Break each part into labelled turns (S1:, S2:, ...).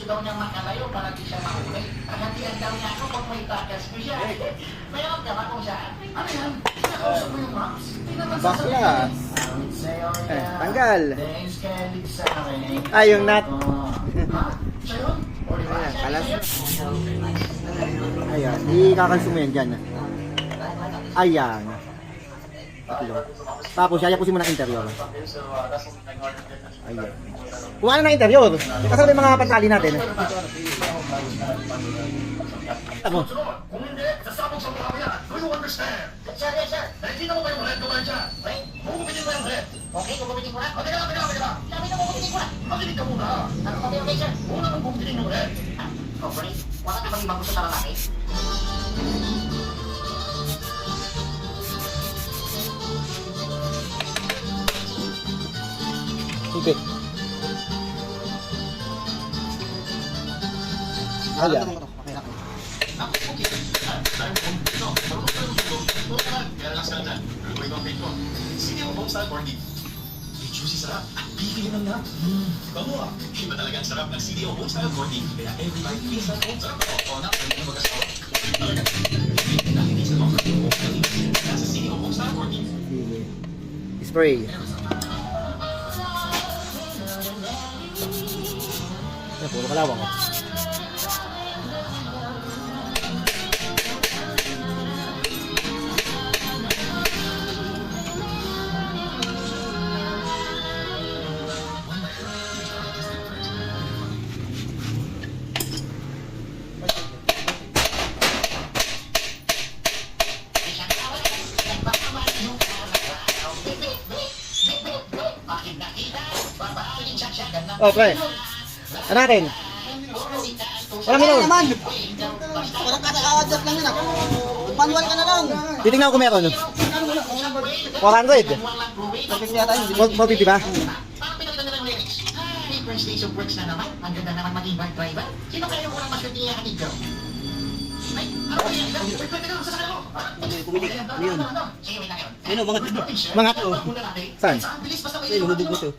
S1: gusto daw niyang makalayo para di siya mahuli. Kagantihan daw niya ako kung may takas ko siya. Kaya ang gama ko siya. Ano yan? Nakausap mo yung moms? Hindi naman
S2: Baklas.
S1: Sa'yo yan.
S2: Tanggal.
S1: Thanks, Kelly, sa akin.
S2: Ay, yung nut.
S1: Ha? Siya yun? O, di ba?
S2: Ayan,
S1: Siya
S2: kalas.
S1: yun.
S2: Ayan, ikakalso mo yan dyan. Ayan. Tatlo. Tapos, yayapusin mo ng interior. Ayan. Kuha na ng interior. Kasama yung mga pantali natin. Ano?
S1: Kung hindi, sasabog sa mukha mo yan. Do you understand? Sir, yes, sir. Nakikita mo ba yung red naman dyan? Wait, kukupitin mo yung red. Okay, kukupitin ko na. O, teka lang. Sabi na kukupitin ko na. Makinig ka muna. Ano, okay, sir. Una kong kukupitin yung red. Oh, sorry. Wala ka bang ibang gusto sa lalaki?
S2: Tubig. Ayan.
S3: Juicy sarap at bigyan ng nut. Bango ah. Iba talaga ang sarap ng CDO Homestyle Cordy. Kaya every bite feels like home. Sarap ako. O na, pwede na mag-asawa. Talaga. Nakikita sa mga yung Homestyle. Nasa CDO Homestyle Cordy.
S2: Sige. Spray. Ayan, puro kalawang. Oh, pre. Ano natin? Walang ilaw.
S4: naman. Walang kasa-awadap lang yun ako. Manual ka na lang.
S2: Titingnan ko kung meron. 400.
S4: Perfect yata yun.
S2: 450 ba?
S1: Parang pinalitan nila yung lyrics. Different stage of works na naman. Ang ganda naman maging bike driver. Sino kaya yung unang maswerte niya hatid ko? Ay, ano ba yan? Wait, pwede ka lang sa sakal mo.
S4: Pumili ka. Ano yun?
S1: Sige, wait lang yun.
S4: Ayun o, mga
S2: Mga to. Saan?
S1: Saan? Bilis, basta may
S4: Ayun, hubog mo to.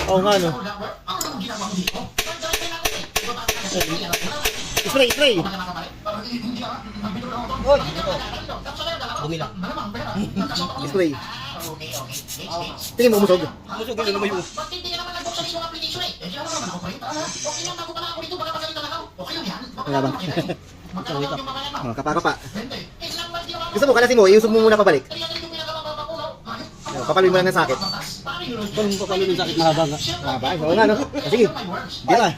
S2: Oo nga, no.
S1: Ano yung ginawa mo dito? Driver na ako eh. Ibaba ka kasi.
S2: Spray, spray.
S4: Hoy, Bumi lang.
S2: Spray.
S1: Okay.
S2: Tingin mo umusog.
S4: Musog, ano naman yung...
S1: Bakit hindi ka naman nagbuksan yung application eh? Eh, kailangan naman ako pa rin. Okay lang, bago pa na ako dito, baka pagalitan ako. Okay lang yan.
S2: Wala bang?
S1: Magkano lang yung mamaya mo?
S2: Oh, kapa-kapa.
S1: Hindi. Eh, lang ba ginawa mo?
S2: Gusto mo, kalasin mo, iusog mo muna pabalik.
S1: Kaya ganito yung pinagkakababa ko, no? Ayun.
S2: Papaluin mo lang ng sakit.
S1: Paano yun?
S4: Kung papalo ng sakit mahaba nga.
S2: Mahaba? Oo nga, no? Ah, sige. Di ba?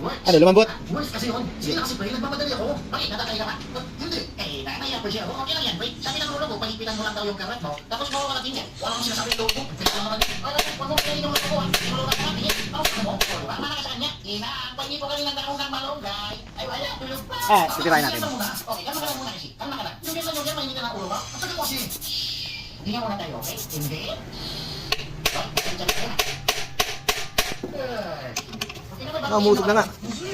S2: Ano, lumambot?
S1: Worse kasi yun. Sige na kasi pre, nagmamadali ako. Bakit? Natatay ka ba? Hindi. Eh, nanaya pa siya. Okay lang yan, pre. Sabi ng lolo ko, pahipitan mo lang daw yung karat mo. Tapos mawawala din yan. Wala kang sinasabi ng lolo ko. Kailangan naman yan. Ay, wag mo kayo yung lolo ko. Yung lolo ka natin yan. Tapos ano mo? Wala ka sa kanya. Inaangpay po kami ng dalawang malunggay. Ay, wala. Tulog pa.
S2: titirahin natin.
S1: Okay, kalma ka lang muna kasi. Kalma ka lang. Yung ganyan yung ganyan, mahinita ng ulo mo. Ang sabi ko kasi. Hindi nga muna tayo, okay? Hindi.
S2: Umusog na nga.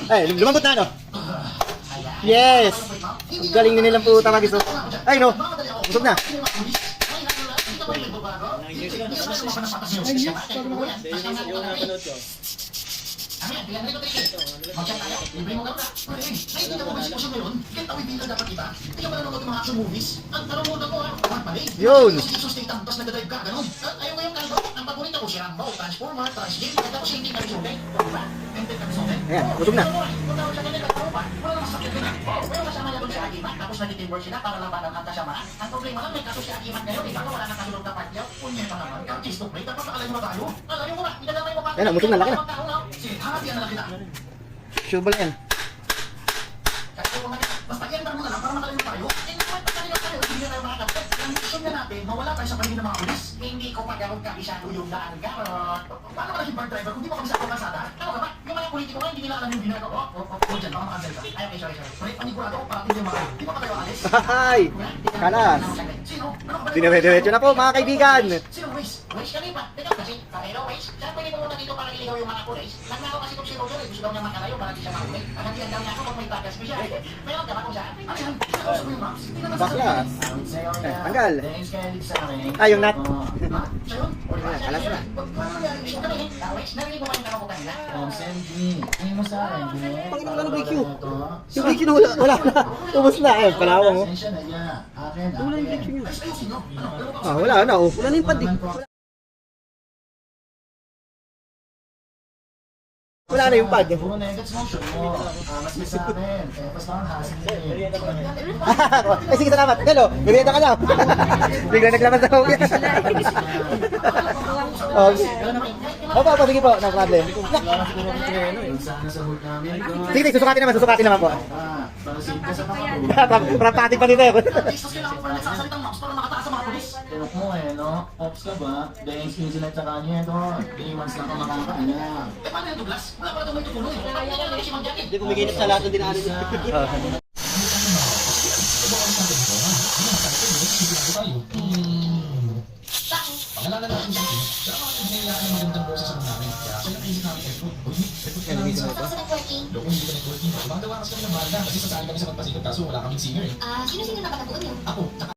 S2: Ay, lumambot na, no? Yes! Ang galing na nilang puta magiso. Ay, no! Umusog na. Yun! Ayan, usog na.
S1: Tapos nag-teamwork sila para labanan ang kasamaan. Ang problema lang, may kaso si Akimat ngayon. Ikaw wala nang kasunod na partner. Punyeta naman. Kang cheese to play. Dapat nakalayo na tayo. Alayo mo na. Idadamay mo pa.
S2: Ayan, umusog na, laki na.
S1: Sige, hahatian na lang kita.
S2: Sure ba yan?
S1: Kasi kung basta i-enter mo na lang para makalayo tayo. Eh, naman, basta nila tayo. Hindi na tayo makakapit. Ang mission na natin, mawala tayo sa paligid ng mga pulis. Hindi ko paggarot kabisado yung daan garot. Paano ka naging bar driver kung di mo kami sa kalsada? Ano ka ba? Yung mga politiko nga, hindi nila alam yung ginagawa. O dyan, baka makansel ka. Ay, okay, sorry. Sorry, panigurado ko, parating yung mga. Di ba pa tayo alis?
S2: Hahay! Kalas!
S1: Sino? Ano ka ba?
S2: Dinire-diretso na po, mga kaibigan!
S1: Sino, Luis? Waze ka pa. Ikaw kasi, pero Waze, saan pwede pumunta dito para iligaw yung mga kulis? Nagnakaw kasi kung si Roger, gusto daw niya makalayo para di siya mahuli. Ang hindi daw niya ako kung may tagas ko siya. Meron ka ba kung saan? Ano yan? Gusto mo yung maps? Hindi naman
S2: Bakla.
S1: sasabihin.
S2: Tanggal.
S1: Thanks kaya sa akin.
S2: Ah, yung nut.
S1: Sa'yo?
S2: Alas na.
S1: Paano nangyari? Gusto ka rin? Waze, narinig mo ba yung tanong ko kanina?
S3: Sandy, ano mo sa akin, bro?
S4: Panginoon wala ng BQ.
S2: Yung BQ na wala na. Ubus na. Ayun, palawang oh.
S3: Pasensya na niya. Akin,
S4: Wala yung BQ niya.
S1: Ay, ayusin nyo. Ano?
S2: Ah, wala na oh.
S4: Wala na yung pad eh.
S2: Wala na yung pad.
S3: Puro negats mo, sure mo. Mas may sa akin. Eh, basta ang hassle niya eh.
S2: Ay, sige, salamat. Hello, bibenta ka lang. Bigla naglaman sa hawak. Oh, opo, sige po, no problem.
S3: Sana sa hood namin.
S2: Sige, susukatin naman po.
S3: Para safe ka sa mga
S2: Prapating pa dito eh.
S1: Jesus, kailangan ko pa nagsasalitang maps para makataas sa mga pulis.
S3: Tinok mo eh, no? Ops ka ba? Dahil internet sa kanya doon. 3 months lang ka makakaanya.
S1: Eh, paano yung Douglas? Wala pa na may tutulong. Paano yan si Mang Jackie?
S4: Hindi kumikinit sa lahat ng dinaanin niya.
S3: Pangalanan natin siya. Kaya mga nangyayari ng magandang boses ang namin. Kaya siya naisip namin kay Fruit. Uy, report ka namin sa... Loko, hindi ka networking. Ibang gawa kasi kami ng banda kasi sasali kami sa magpasikot kaso wala kaming singer eh.
S5: Sino-sino nakatabuan niyo?
S3: Ako, tsaka